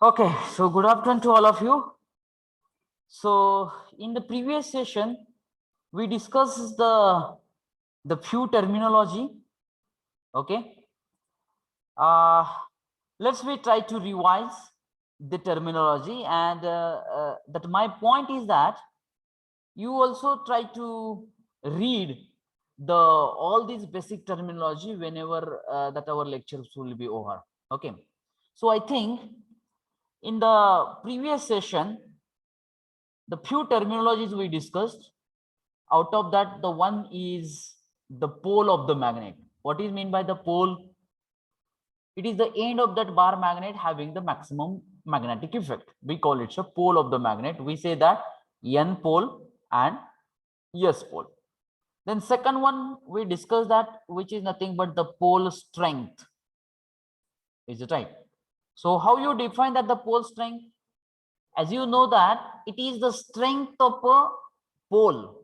Okay, so good afternoon to all of you. So in the previous session, we discussed the few terminology. Okay, uh, let's we try to revise the terminology, and that my point is that you also try to read the all these basic terminology whenever that our lectures will be over. Okay, so I think in the previous session the few terminologies we discussed, out of that the one is the pole of the magnet. What is mean by the pole? It is the end of that bar magnet having the maximum magnetic effect. We call it a pole of the magnet. We say that n pole and s pole. Then second one we discussed that, which is nothing but the pole strength. Is it right? So how you define that the pole strength? As you know that it is the strength of a pole.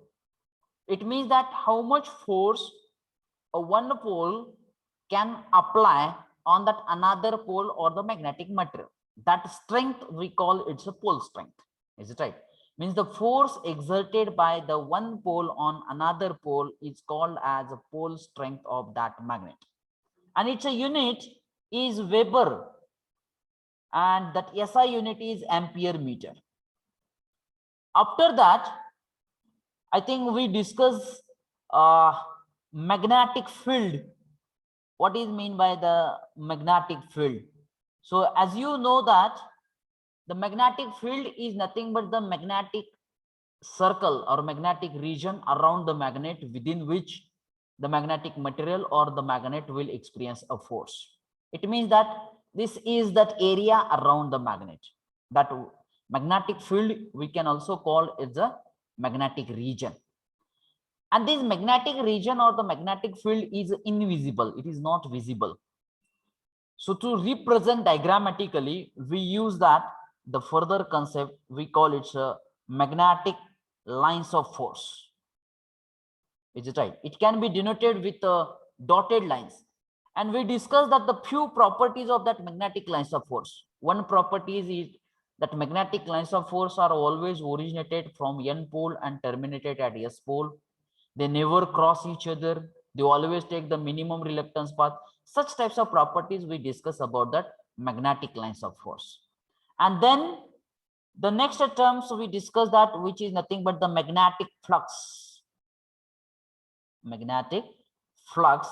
It means that how much force a one pole can apply on that another pole or the magnetic material. That strength we call it's a pole strength. Is it right? Means the force exerted by the one pole on another pole is called as a pole strength of that magnet. And its a unit is Weber, and that SI unit is ampere meter. After that, I think we discuss magnetic field. What is mean by the magnetic field? So as you know that the magnetic field is nothing but the magnetic circle or magnetic region around the magnet within which the magnetic material or the magnet will experience a force. It means that this is that area around the magnet. That magnetic field we can also call it the magnetic region. And this magnetic region or the magnetic field is invisible. It is not visible. So to represent diagrammatically, we use that the further concept, we call it magnetic lines of force. Is it right? It can be denoted with dotted lines. And we discussed that the few properties of that magnetic lines of force. One property is that magnetic lines of force are always originated from n pole and terminated at s pole. They never cross each other. They always take the minimum reluctance path. Such types of properties we discuss about that magnetic lines of force. And then the next terms we discuss that, which is nothing but the magnetic flux. Magnetic flux.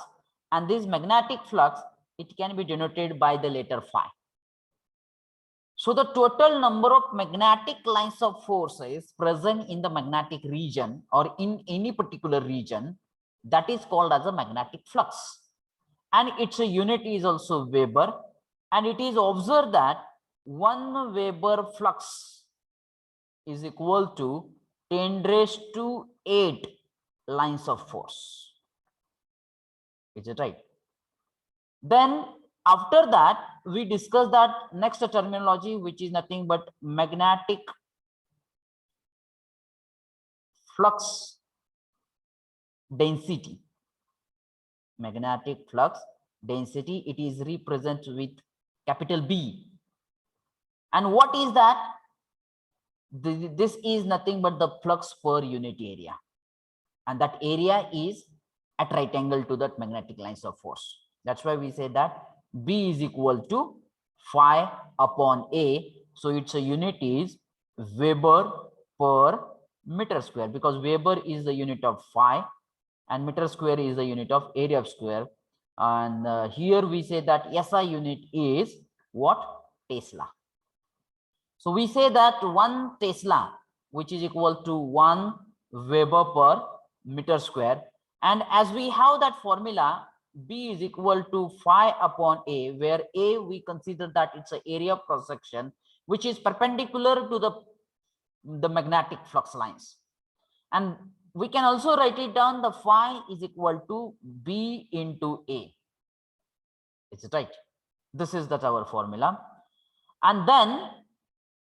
And this magnetic flux, it can be denoted by the letter phi. So the total number of magnetic lines of force is present in the magnetic region or in any particular region, that is called as a magnetic flux. And its a unit is also Weber. And it is observed that 1 Weber flux is equal to 10 raised to 8 lines of force. Is it right? Then after that, we discuss that next terminology, which is nothing but magnetic flux density. Magnetic flux density, it is represented with capital B. And what is that? This is nothing but the flux per unit area. And that area is at right angle to that magnetic lines of force. That's why we say that B is equal to phi upon A. So its a unit is Weber per meter square, because Weber is the unit of phi and meter square is the unit of area of square. And here we say that SI unit is what? Tesla. So we say that 1 Tesla, which is equal to 1 Weber per meter square. And as we have that formula, B is equal to phi upon A, where A we consider that it's an area of cross section which is perpendicular to the magnetic flux lines. And we can also write it down, the phi is equal to B into A. Is it right? This is that our formula. And then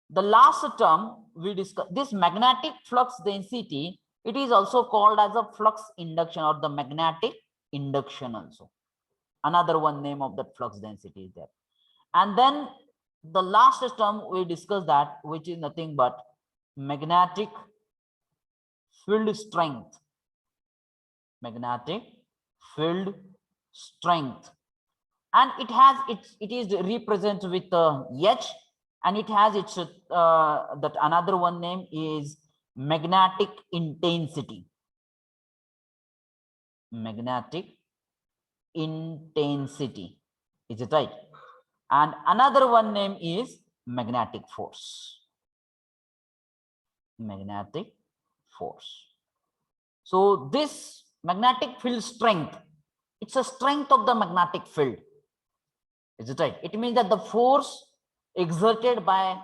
the last term we discuss, this magnetic flux density, it is also called as a flux induction or the magnetic induction also. Another one name of that flux density is there. And then the last term we discussed that, which is nothing but magnetic field strength. Magnetic field strength, and it is represented with H, and it has its that another one name is magnetic intensity. Magnetic intensity, is it right? And another one name is magnetic force. Magnetic force. So this magnetic field strength, it's a strength of the magnetic field. Is it right? It means that the force exerted by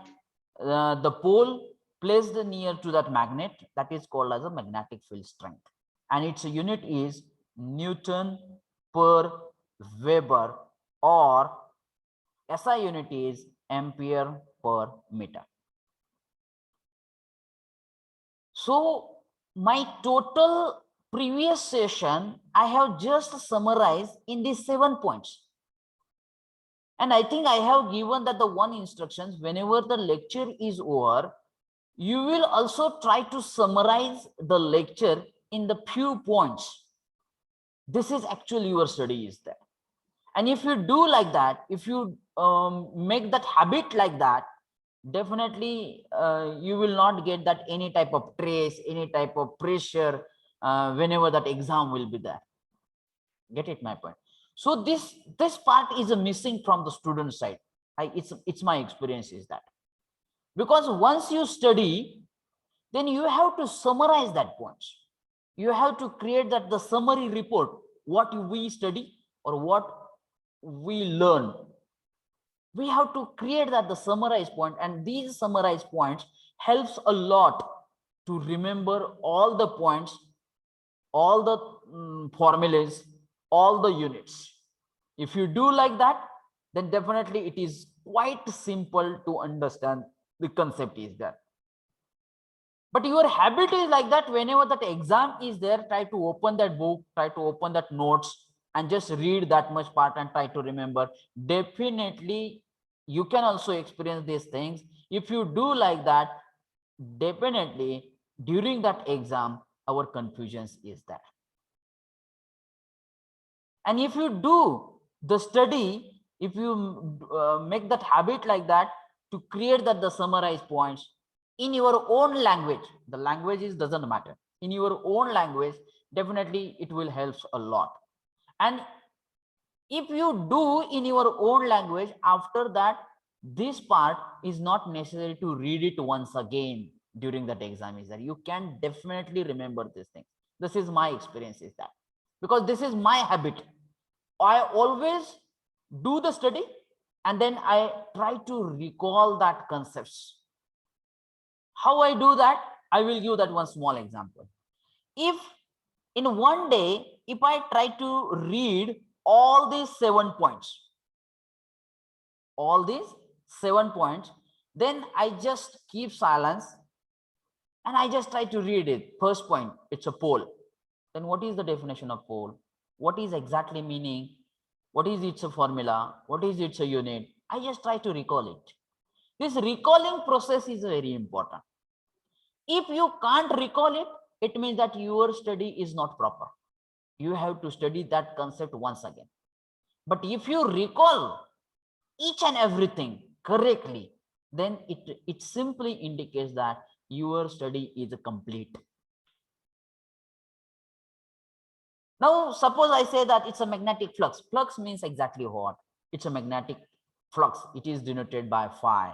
the pole placed near to that magnet, that is called as a magnetic field strength, and its unit is Newton per Weber, or SI unit is ampere per meter. So my total previous session I have just summarized in these 7 points. And I think I have given that the one instructions, whenever the lecture is over, you will also try to summarize the lecture in the few points. This is actually your study is there. And if you do like that, if you make that habit like that, definitely you will not get that any type of trace, any type of pressure whenever that exam will be there. Get it my point? So this part is a missing from the student side. It's my experience is that, because once you study, then you have to summarize that points. You have to create that the summary report, what we study or what we learn. We have to create that the summarized point, and these summarized points helps a lot to remember all the points, all the formulas, all the units. If you do like that, then definitely it is quite simple to understand the concept is there. But your habit is like that, whenever that exam is there, try to open that book, try to open that notes and just read that much part and try to remember. Definitely you can also experience these things. If you do like that, definitely during that exam our confusions is there. And if you do the study, if you make that habit like that to create that the summarized points in your own language, the languages doesn't matter, in your own language, definitely it will help a lot. And if you do in your own language, after that this part is not necessary to read it once again during that exam is that you can definitely remember this thing. This is my experience is that, because this is my habit. I always do the study and then I try to recall that concepts. How I do that? I will give that one small example. If in one day, if I try to read all these 7 points, then I just keep silence and I just try to read it. First point, it's a pole. Then what is the definition of pole? What is exactly meaning? What is its a formula? What is its a unit? I just try to recall it. This recalling process is very important. If you can't recall it, it means that your study is not proper. You have to study that concept once again. But if you recall each and everything correctly, then it simply indicates that your study is complete. Now, suppose I say that it's a magnetic flux. Flux means exactly what? It's a magnetic flux. It is denoted by phi.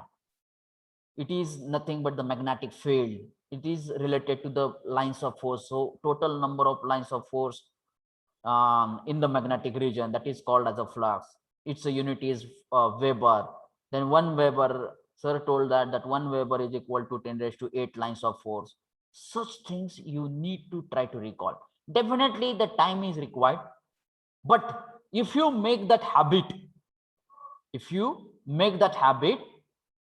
It is nothing but the magnetic field. It is related to the lines of force. So total number of lines of force in the magnetic region, that is called as a flux. Its a unit is Weber. Then 1 Weber, sir told that 1 Weber is equal to 10 raised to 8 lines of force. Such things you need to try to recall. Definitely the time is required, but if you make that habit,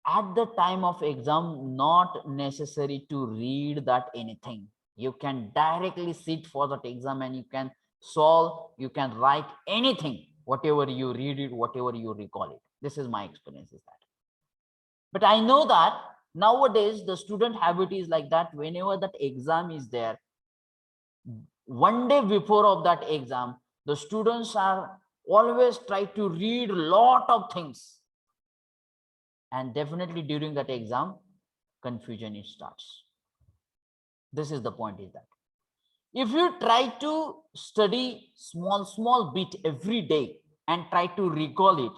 at the time of exam, not necessary to read that anything. You can directly sit for that exam and you can solve, you can write anything, whatever you read it, whatever you recall it. This is my experience is that. But I know that nowadays the student habit is like that. Whenever that exam is there, one day before of that exam, the students are always try to read a lot of things, and definitely during that exam confusion it starts. This is the point, is that if you try to study small bit every day and try to recall it,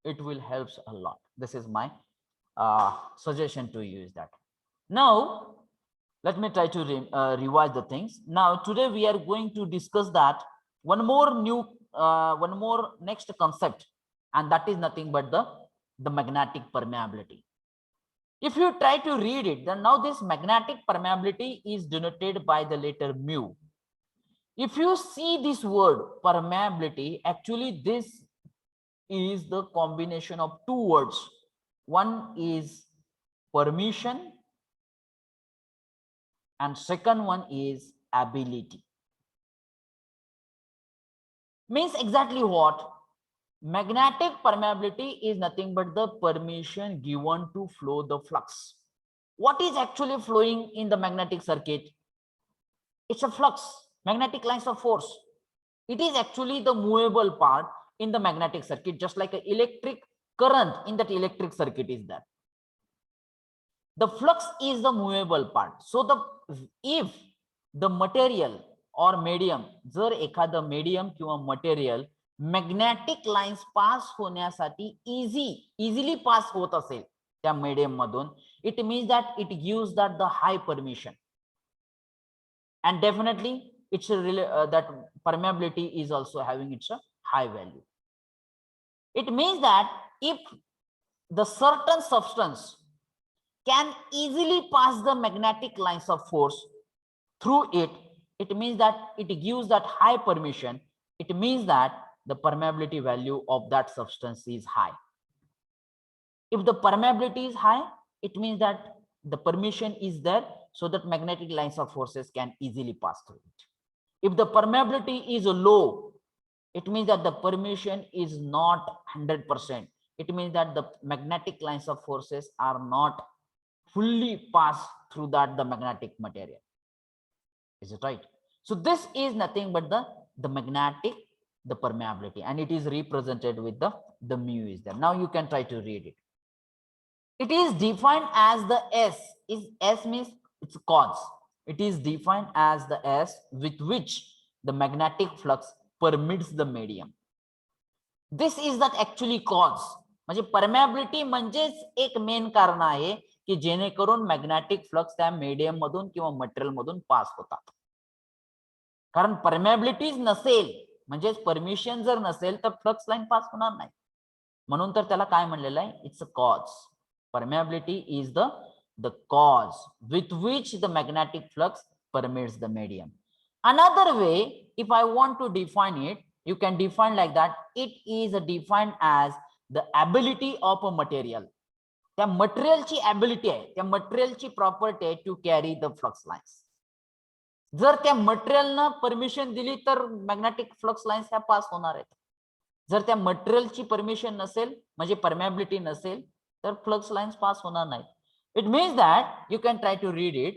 it will help a lot. This is my suggestion to you, is that. Now let me try to revise the things. Now today we are going to discuss that one more next concept, and that is nothing but the magnetic permeability. If you try to read it, then now this magnetic permeability is denoted by the letter mu. If you see this word permeability, actually this is the combination of two words. One is permission and second one is ability. Means exactly what? Magnetic permeability is nothing but the permission given to flow the flux. What is actually flowing in the magnetic circuit? It's a flux, magnetic lines of force. It is actually the movable part in the magnetic circuit, just like an electric current in that electric circuit is there. The flux is the movable part. So if the material or medium, जर एखादा medium किंवा material magnetic lines pass होण्यासाठी easily pass होत असेल त्या medium मधून, it means that it gives that the high permission, and definitely it's that permeability is also having its a high value. It means that if the certain substance can easily pass the magnetic lines of force through it, it means that it gives that high permission. It means that the permeability value of that substance is high. If the permeability is high, it means that the permission is there, so that magnetic lines of forces can easily pass through it. If the permeability is low, it means that the permission is not 100%. It means that the magnetic lines of forces are not fully pass through the magnetic material. Is it right? So this is nothing but the magnetic, the permeability, and it is represented with the mu is there. Now you can try to read it. It is defined as the S means it's cause. It is defined as the S with which the magnetic flux permits the medium. This is that actually cause. म्हणजे permeability म्हणजेच एक main कारण आहे की जेणेकरून magnetic flux त्या medium मधून किंवा मटेरियल मधून पास होतात. कारण परमेबिलिटीज नसेल म्हणजेच परमिशन जर नसेल तर फ्लक्स लाईन पास होणार नाही. म्हणून तर त्याला काय म्हणलेलं आहे, it's a cause. Permeability is the cause with which the magnetic flux permeates the medium. Another way, if I want to define it, you can define like that. It is defined as the ability of a material. त्या मटेरियलची ability आहे, त्या मटेरियलची property आहे to carry the flux lines. जर त्या मटेरियलनं permission दिली तर मॅग्नेटिक फ्लक्स लाईन्स ह्या पास होणार आहेत. जर त्या मटेरियलची परमिशन नसेल म्हणजे परमेबिलिटी नसेल तर फ्लक्स लाईन्स पास होणार नाही. It means that you can try to read it.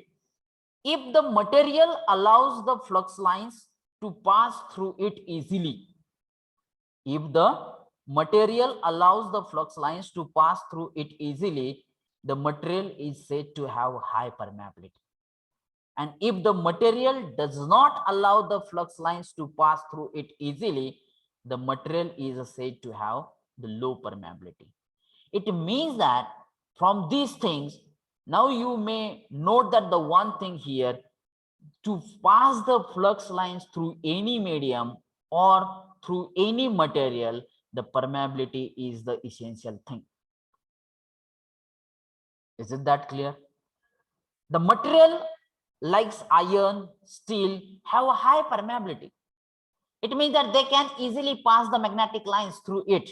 If the material allows the flux lines to pass through it easily, if the material allows the flux lines to pass through it easily, the material is said to have high permeability. And if the material does not allow the flux lines to pass through it easily, the material is said to have the low permeability. It means that from these things, now you may note that the one thing here, to pass the flux lines through any medium or through any material, the permeability is the essential thing. Is it that clear? The material like iron, steel have a high permeability. It means that they can easily pass the magnetic lines through it.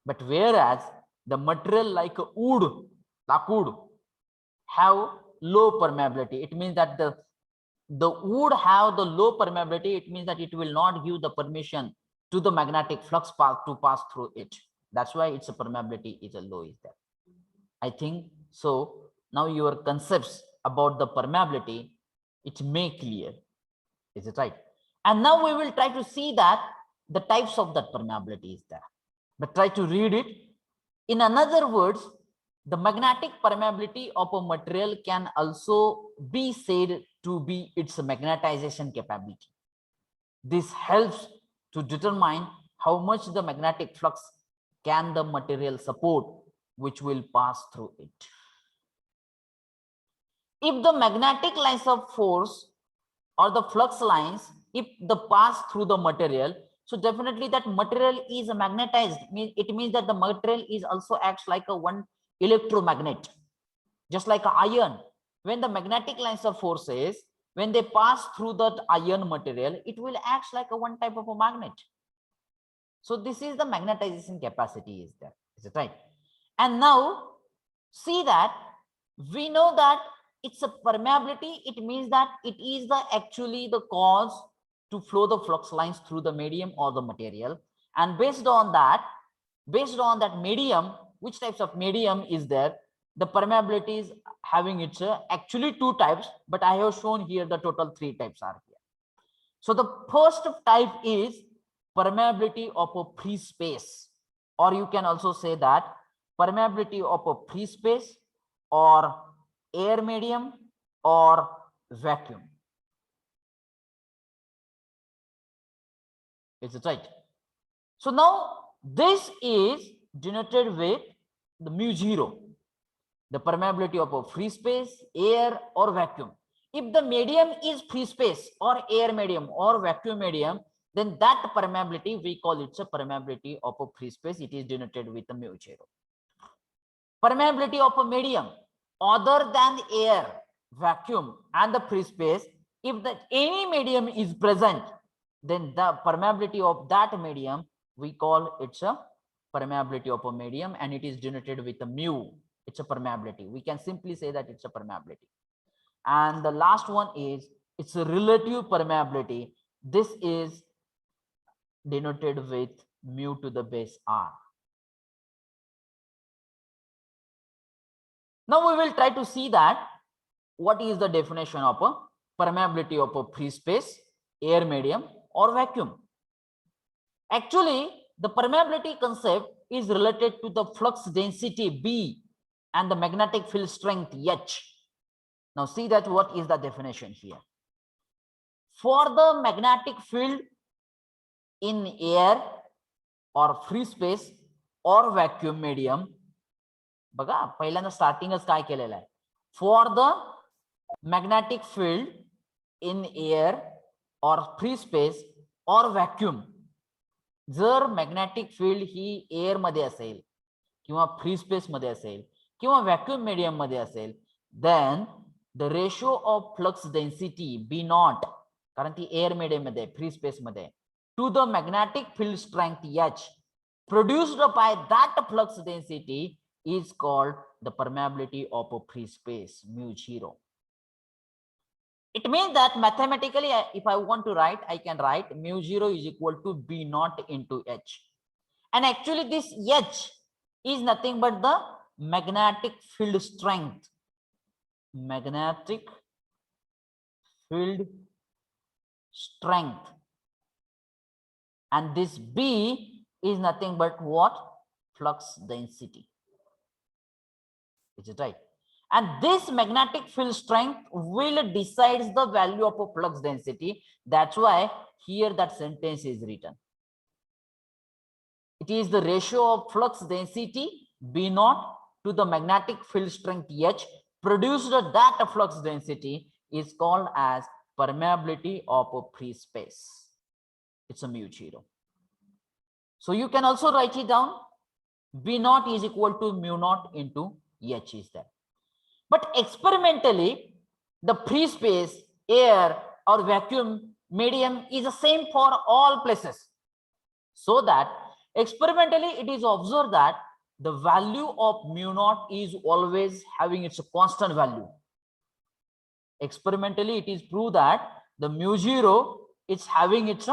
But whereas the material like wood, lakud, have low permeability. It means that the wood have the low permeability. It means that it will not give the permission to the magnetic flux path to pass through it. That's why its permeability is a low is there. I think so. Now your concepts about the permeability, it may clear. Is it right? And now we will try to see that the types of that permeability is there. But try to read it. In another words, the magnetic permeability of a material can also be said to be its magnetization capability. This helps to determine how much the magnetic flux can the material support, which will pass through it. If the magnetic lines of force or the flux lines, if the pass through the material, so definitely that material is magnetized. It means that the material is also acts like a one electromagnet, just like an iron. When the magnetic lines of forces, when they pass through that iron material, it will act like a one type of a magnet. So this is the magnetization capacity is there. Is it right? And now see that we know that it's a permeability. It means that it is the actually the cause to flow the flux lines through the medium or the material. And based on that medium, which types of medium is there, the permeability is having its actually two types, but I have shown here the total three types are here. So the first type is permeability of a free space, or you can also say that permeability of a free space or air medium or vacuum. Is it right? So now this is denoted with the mu0, the permeability of a free space, air or vacuum. If the medium is free space or air medium or vacuum medium, then that permeability we call it a permeability of a free space. It is denoted with the mu0. Permeability of a medium other than air, vacuum and the free space, if that any medium is present, then the permeability of that medium we call it's a permeability of a medium, and it is denoted with a mu. It's a permeability. We can simply say that it's a permeability. And the last one is it's a relative permeability. This is denoted with mu to the base r. Now we will try to see that what is the definition of a permeability of a free space, air medium or vacuum. Actually, the permeability concept is related to the flux density B and the magnetic field strength H. Now see that what is the definition here. For the magnetic field in air or free space or vacuum medium, बघा पहिल्यांदा स्टार्टिंगच काय केलेलं आहे, for the magnetic field in air or free space और vacuum, जर magnetic field ही air मध्ये असेल किंवा फ्री स्पेस मध्ये असेल किंवा वॅक्यूम मीडियम मध्ये असेल, then the ratio of flux density B not, कारण ती एअर मीडियम मध्ये फ्री स्पेस मध्ये, to the magnetic field strength H produced by that flux density is called the permeability of a free space, mu0. It means that mathematically, if I want to write, I can write mu0 is equal to B naught into H. And actually this H is nothing but the magnetic field strength. Magnetic field strength. And this B is nothing but what? Flux density. Is it right? And this magnetic field strength will decides the value of a flux density. That's why here that sentence is written. It is the ratio of flux density B naught to the magnetic field strength H produced at that flux density is called as permeability of a free space. It's a mu0. So you can also write it down. B naught is equal to mu naught into H is there. But experimentally, the free space, air or vacuum medium is the same for all places. So that experimentally it is observed that the value of mu naught is always having its constant value. Experimentally it is proved that the mu0 is having its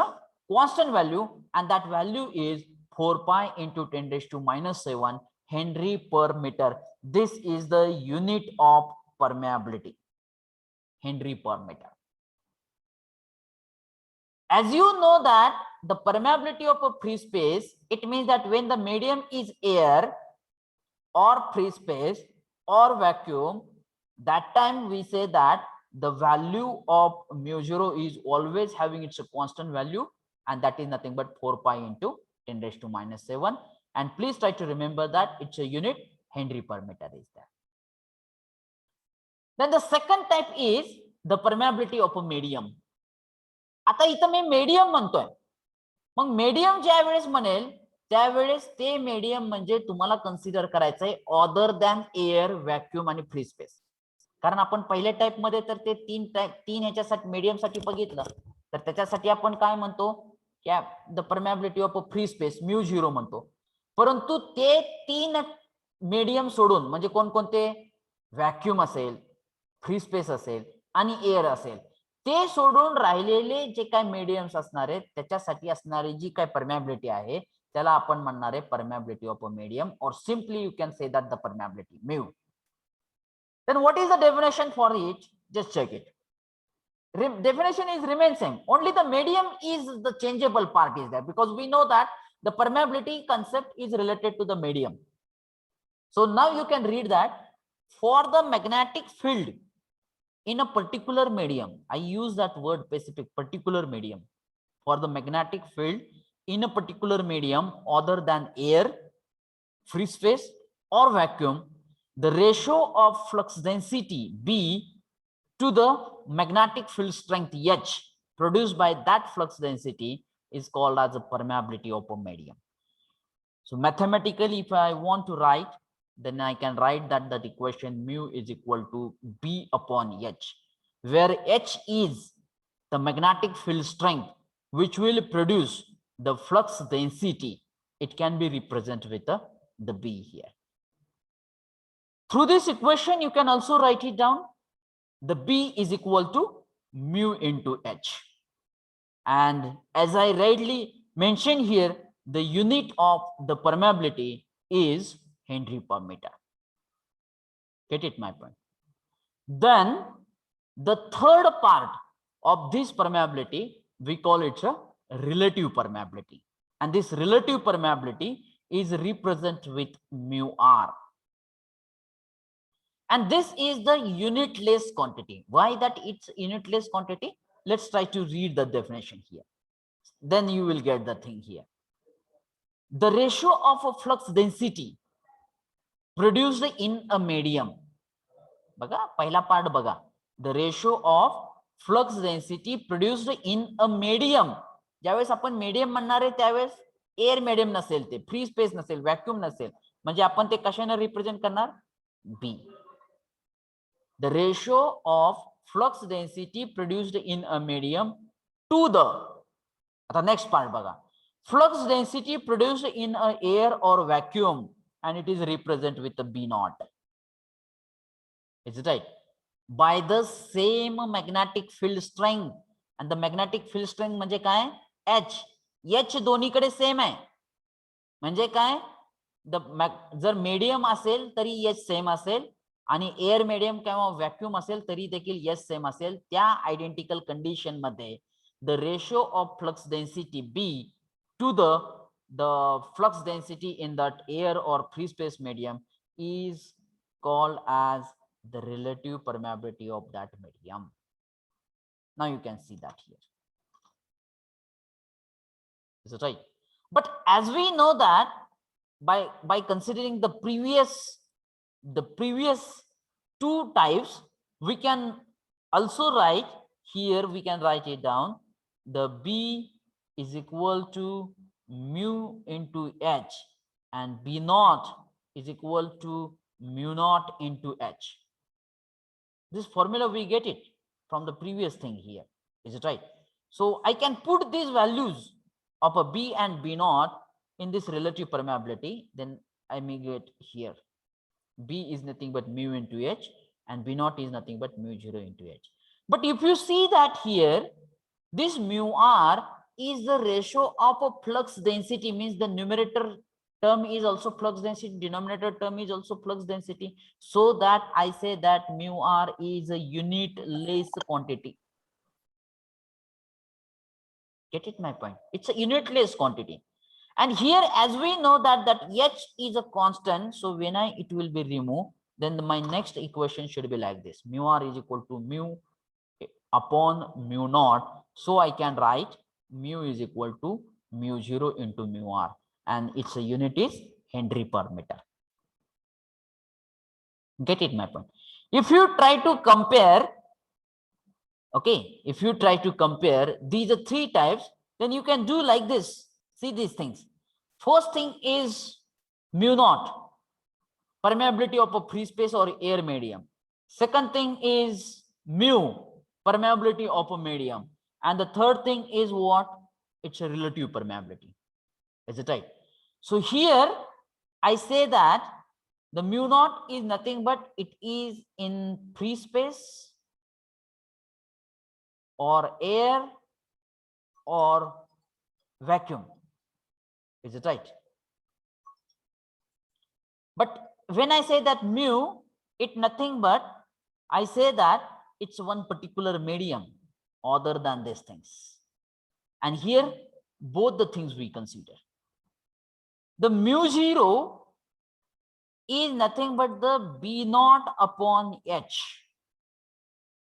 constant value, and that value is 4 pi into 10 raised to minus 7 Henry per meter. this is the unit of permeability, Henry per meter. As you know that the permeability of a free space, it means that when the medium is air or free space or vacuum, that time we say that the value of mu0 is always having its constant value, and that is nothing but 4 pi into 10 raised to minus 7. And please try to remember that it's a unit Henry per meter is there. Then the second type is the permeability of a medium. आता इथं मी medium म्हणतोय, मग medium ज्या वेळेस म्हणेल त्यावेळेस ते medium म्हणजे तुम्हाला कन्सिडर करायचंय अदर दॅन एअर, व्हॅक्यूम आणि फ्री स्पेस. कारण आपण पहिल्या टाइप मध्ये तर ते तीन ह्याच्यासाठी मीडियम साठी बघितलं, तर त्याच्यासाठी आपण काय म्हणतो की the permeability of a free space μ0 म्हणतो. परंतु ते तीन मीडियम सोडून म्हणजे कोणकोणते, व्हॅक्यूम असेल, फ्री स्पेस असेल आणि एअर असेल, ते सोडून राहिलेले जे काय मीडियम्स असणार आहेत त्याच्यासाठी असणारी जी काय परमेबिलिटी आहे त्याला आपण म्हणणार आहे परमेबिलिटी ऑफ अ मीडियम, और simply you can say that the permeability mu. Then what is the definition for each? Just check it. Definition is remain same. Only the medium is the changeable part is there, because we know that the permeability concept is related to the medium. So now you can read that for the magnetic field in a particular medium, I use that word specific, particular medium. For the magnetic field in a particular medium other than air, free space or vacuum, the ratio of flux density B to the magnetic field strength H produced by that flux density is called as the permeability of a medium. So mathematically, if I want to write, then I can write that the equation mu is equal to B upon H, where H is the magnetic field strength which will produce the flux density. It can be represented with the B here. Through this equation, you can also write it down. The B is equal to mu into H. And as I rightly mentioned here, the unit of the permeability is Henry per meter. Get it, my point? Then the third part of this permeability, we call it a relative permeability. And this relative permeability is represented with mu r. And this is the unitless quantity. Why that it's unitless quantity? Let's try to read the definition here. Then you will get the thing here. The ratio of a flux density produced in a medium. Baga, पहिला part baga. The ratio of flux density produced in a medium. ज्यावेळेस आपण medium म्हणणार आहे त्यावेळेस air medium नसेल, ते free space नसेल, vacuum नसेल, म्हणजे आपण ते कशाने रिप्रेझेंट करणार, B. The ratio of flux density produced in a medium to the, the next part baga, flux density produced in a air or vacuum, and it is represented with the B naught. Is it right? By the same magnetic field strength. And the magnetic field strength म्हणजे काय, H. H दोन्हीकडे same आहे, म्हणजे काय, जर medium असेल तरी H same असेल, आणि एअर मीडियम किंवा व्हॅक्यूम असेल तरी देखील एस सेम असेल. त्या आयडेंटिकल कंडिशन मध्ये the ratio of flux density B to the flux density in that air or free space medium is called as the relative permeability of that medium. Now you can see that here. Is it right? But as we know that by considering the previous two types, we can also write here, we can write it down, the B is equal to mu into H and B naught is equal to mu naught into H. This formula we get it from the previous thing here. Is it right? So I can put these values of a B and B naught in this relative permeability, then I may get here B is nothing but mu into H and B naught is nothing but mu0 into H. But if you see that here, this mu r is the ratio of a flux density, means the numerator term is also flux density, denominator term is also flux density, so that I say that mu r is a unitless quantity. Get it my point? It's a unitless quantity. And here, as we know that h is a constant, so when it will be removed, then my next equation should be like this: mu r is equal to mu upon mu naught. So I can write mu is equal to mu 0 into mu r, and its a unit is Henry per meter. Get it my point? If you try to compare, okay, if you try to compare these are three types, then you can do like this. See these things. First thing is mu naught, permeability of a free space or air medium. Second thing is mu, permeability of a medium. And the third thing is what? It's a relative permeability. Is it right? So here I say that the mu naught is nothing but it is in free space or air or vacuum. Is it right? But when I say that mu, it nothing but I say that it's one particular medium other than these things. And here both the things we consider. The mu 0 is nothing but the B naught upon H.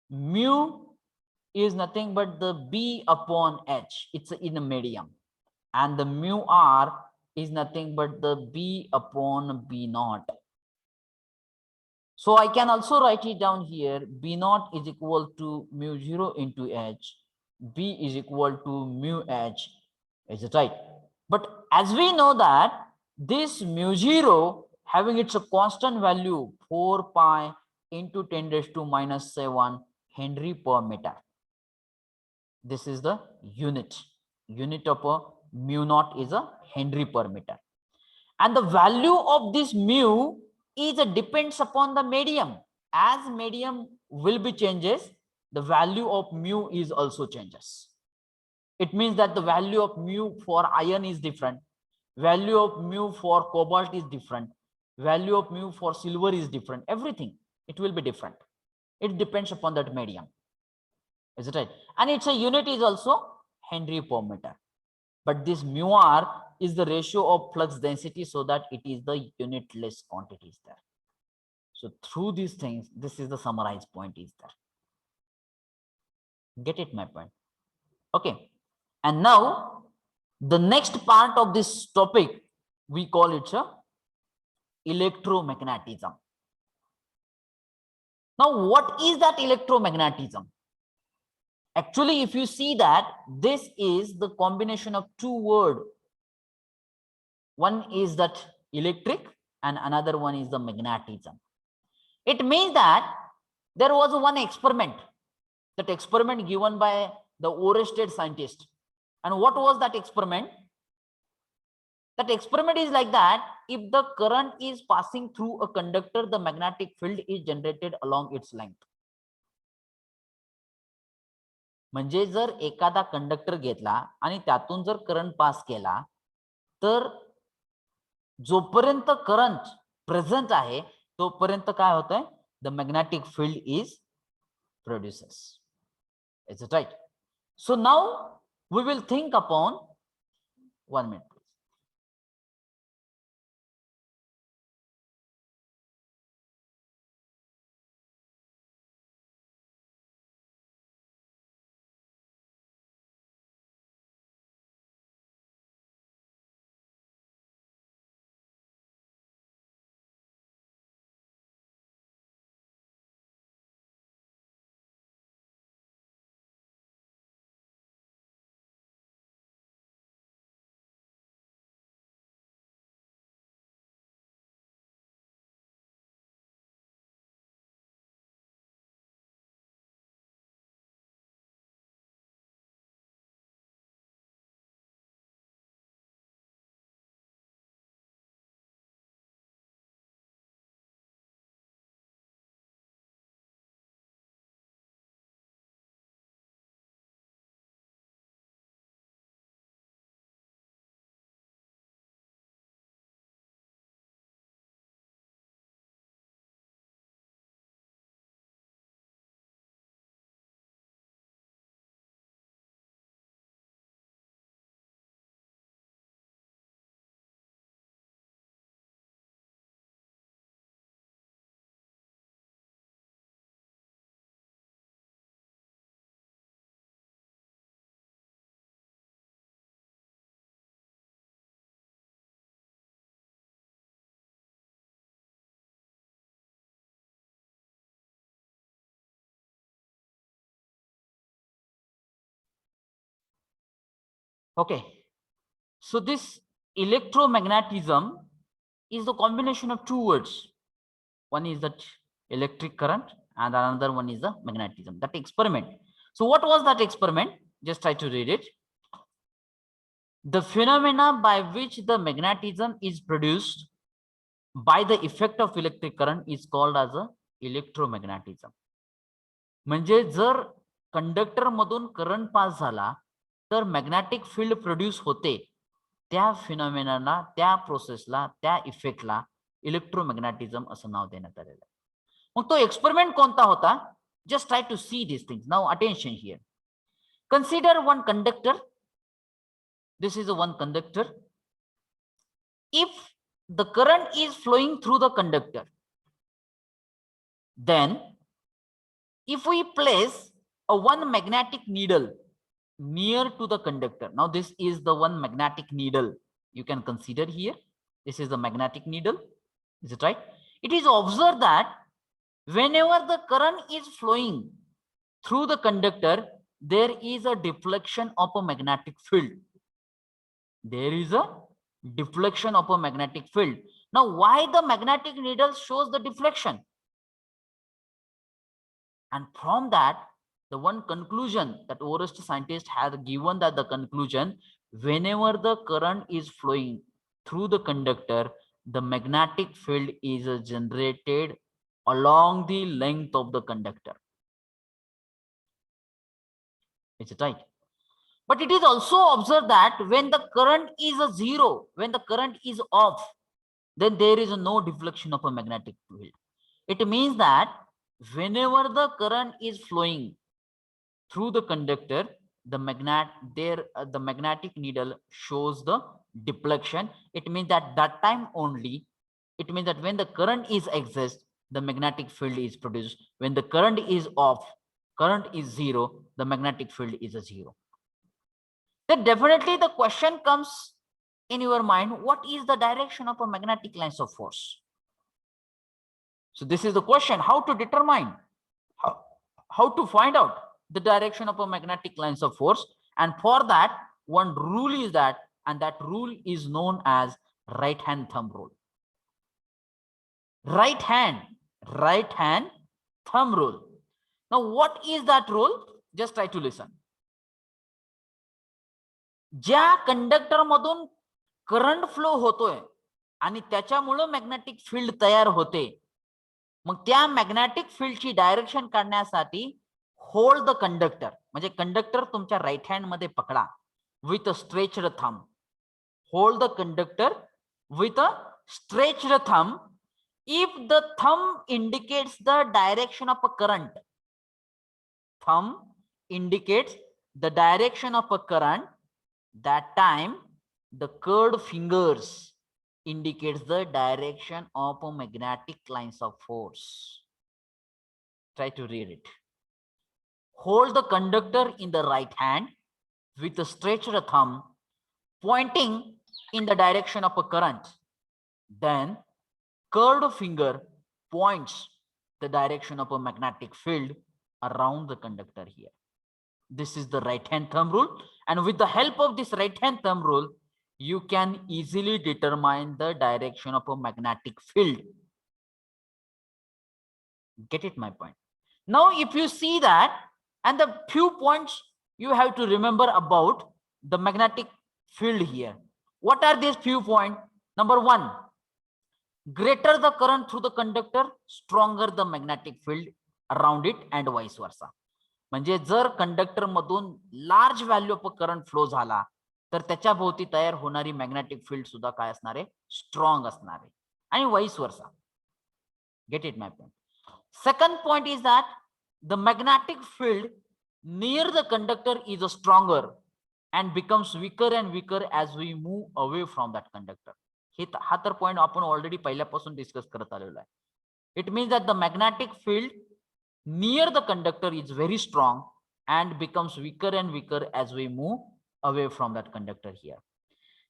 Mu is nothing but the B upon H. It's in a medium. And the mu R is nothing but the B upon B naught. So I can also write it down here. B naught is equal to mu 0 into H. B is equal to mu H. Is it right? But as we know that this mu 0 having its a constant value 4 pi into 10 raised to minus 7 Henry per meter. This is the unit of a mu naught is a Henry per meter. And the value of this mu is depends upon the medium. As medium will be changes, the value of mu is also changes. It means that the value of mu for iron is different, value of mu for cobalt is different, value of mu for silver is different. Everything, it will be different. It depends upon that medium. Is it right? And its a unit is also Henry per meter. But this mu r is the ratio of flux density, so that it is the unitless quantities there. So through these things, this is the summarized point is there. Get it my point? Okay. And now the next part of this topic, we call it electromagnetism. Now, what is that electromagnetism? Actually, if you see that this is the combination of two words. One is that electric and another one is the magnetism. It means that there was one experiment, that experiment given by the Oersted scientist. And what was that experiment? That experiment is like that: if the current is passing through a conductor, the magnetic field is generated along its length. म्हणजे जर एखादा conductor घेतला आणि त्यातून जर current pass केला, तर जोपर्यंत करंट प्रेझेंट आहे तोपर्यंत काय होतंय? The magnetic field is produces. Is it right? So now we will think upon 1 minute. Okay, so this electromagnetism is the combination of two words. One is that electric current and another one is the magnetism. That experiment. So what was that experiment? Just try to read it. The phenomena by which the magnetism is produced by the effect of electric current is called as a electromagnetism. म्हणजे जर conductor मधून current pass झाला तर magnetic field produce होते. त्या फिनॉमिनाला, त्या प्रोसेसला, त्या इफेक्टला इलेक्ट्रोमॅग्नेटिझम असं नाव देण्यात आलेलं आहे. मग तो एक्सपेरिमेंट कोणता होता? Just try to see this things. Now attention here. Consider one conductor. This is one conductor. If the current is flowing through the conductor, then if we place a one magnetic needle near to the conductor, now this is the one magnetic needle you can consider here. This is the magnetic needle, is it right? It is observed that whenever the current is flowing through the conductor, there is a deflection of a magnetic field. There is a deflection of a magnetic field. Now, why the magnetic needle shows the deflection? And from that, the one conclusion that Orist scientist has given, that the conclusion, whenever the current is flowing through the conductor, the magnetic field is generated along the length of the conductor. Is it right? But it is also observed that when the current is a zero, when the current is off, then there is no deflection of a magnetic field. It means that whenever the current is flowing through the conductor, the magnetic needle shows the deflection. It means that time only, it means that when the current is exists, the magnetic field is produced. When the current is off, current is zero, the magnetic field is a zero. Then definitely the question comes in your mind, what is the direction of a magnetic lines of force? So this is the question, how to determine, how to find out the direction of a magnetic lines of force. And for that, one rule is that, and that rule is known as right hand thumb rule. Right hand thumb rule. Now what is that rule? Just try to listen. ज्या conductor मधून current flow होतोय आणि त्याच्यामुळे magnetic field तयार होते, मग त्या magnetic फील्डची direction काढण्यासाठी hold the conductor, म्हणजे कंडक्टर तुमच्या राईट हँड मध्ये पकडा with a stretched thumb. Hold the conductor with a stretched thumb. If the thumb indicates the direction of a current, thumb indicates the direction of a current, that time the curved fingers indicates the direction of a magnetic lines of force. Try to read it. Hold the conductor in the right hand with a stretched thumb pointing in the direction of a current. Then curved finger points the direction of a magnetic field around the conductor here. This is the right hand thumb rule, and with the help of this right hand thumb rule, you can easily determine the direction of a magnetic field. Get it my point? Now if you see that, and the few points you have to remember about the magnetic field here. What are these few points? Number one, greater the current through the conductor, stronger the magnetic field around it, and vice versa. म्हणजे जर conductor मधून large value of current flow झाला तर त्याच्या भोवती तयार होणारी magnetic field सुद्धा काय असणार आहे? स्ट्रॉंग असणार आहे, आणि vice versa. Get it my point? Second point is that the magnetic field near the conductor is a stronger and becomes weaker and weaker as we move away from that conductor. हा तर point आपण already पहिल्यापासून discuss करत आलेलो आहे. It means that the magnetic field near the conductor is very strong and becomes weaker and weaker as we move away from that conductor here.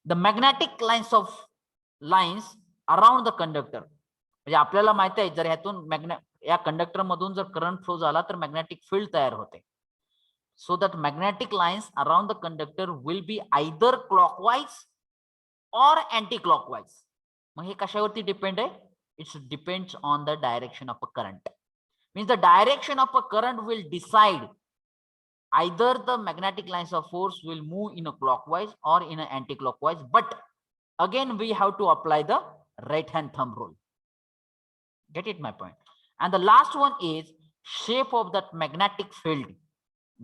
The magnetic lines around the conductor, म्हणजे आपल्याला माहिती आहे जर ह्यातून या conductor मधून जर current flow झाला तर मॅग्नेटिक फील्ड तयार होते. so that magnetic lines around the conductor will be either clockwise or anti-clockwise. मग हे कशावरती डिपेंड आहे? It depends on the direction of a current. Means the direction of a current will decide either the magnetic lines of force will move in a clockwise or in an anti-clockwise. But again, we have to apply the right hand thumb rule. Get it my point? And the last one is shape of that magnetic field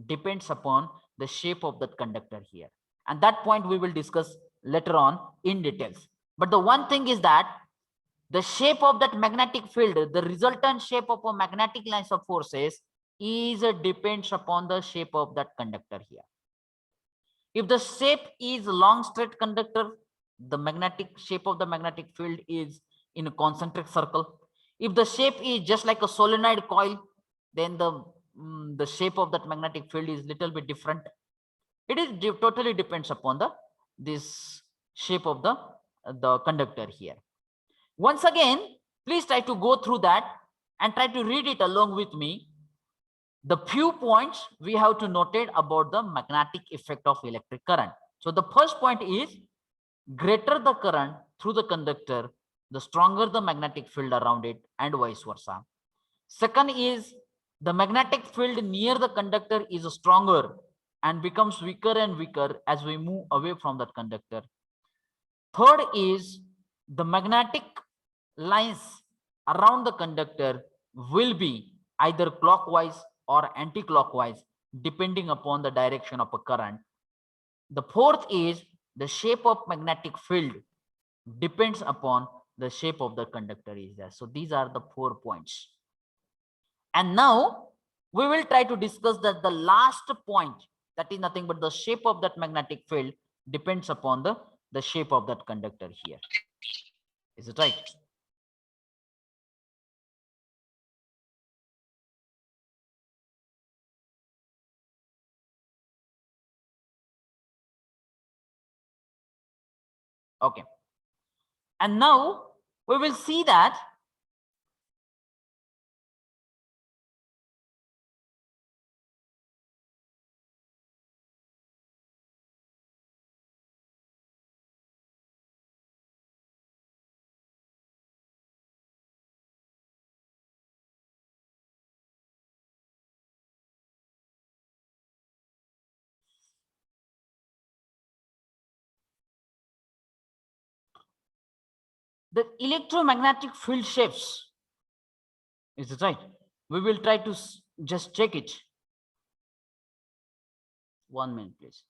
depends upon the shape of that conductor here. And that point we will discuss later on in details. But the one thing is that the shape of that magnetic field, the resultant shape of a magnetic lines of forces is depends upon the shape of that conductor here. If the shape is long straight conductor, the magnetic shape of the magnetic field is in a concentric circle. If the shape is just like a solenoid coil, then the shape of that magnetic field is little bit different. It is totally depends upon the this shape of the conductor here. Once again, please try to go through that and try to read it along with me. The few points we have to notate about the magnetic effect of electric current. So the first point is greater the current through the conductor, the stronger the magnetic field around it, and vice versa. Second is the magnetic field near the conductor is stronger and becomes weaker and weaker as we move away from that conductor. Third is the magnetic lines around the conductor will be either clockwise or anti-clockwise depending upon the direction of a current. The fourth is the shape of magnetic field depends upon the shape of the conductor is there. So these are the 4 points. And now we will try to discuss that the last point, that is nothing but the shape of that magnetic field depends upon the shape of that conductor here. Is it right? Okay. And now we will see that the electromagnetic field shapes. Is it right? We will try to just check it. 1 minute, please.